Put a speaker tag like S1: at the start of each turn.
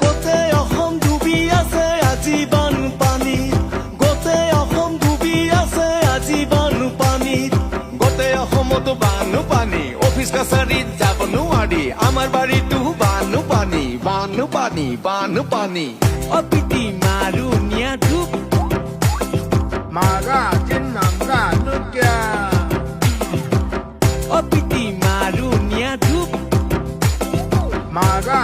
S1: গোটেই অসম ডুবি আছে আজি বানপানীত গোটেই অসম ডুবি আছে আজি বানপানীত গোটেই অসমতো বানপানী অফিচ কাছাৰীত যাব নোৱাৰি আমাৰ বাৰীতো বানপানী বানপানী বানপানী অপিতি মাৰুনিয়া ধূপ
S2: মাৰা চিন্নাংগা নুকিয়া
S1: অপিতি মাৰুনিয়া ধূপ
S2: মাৰা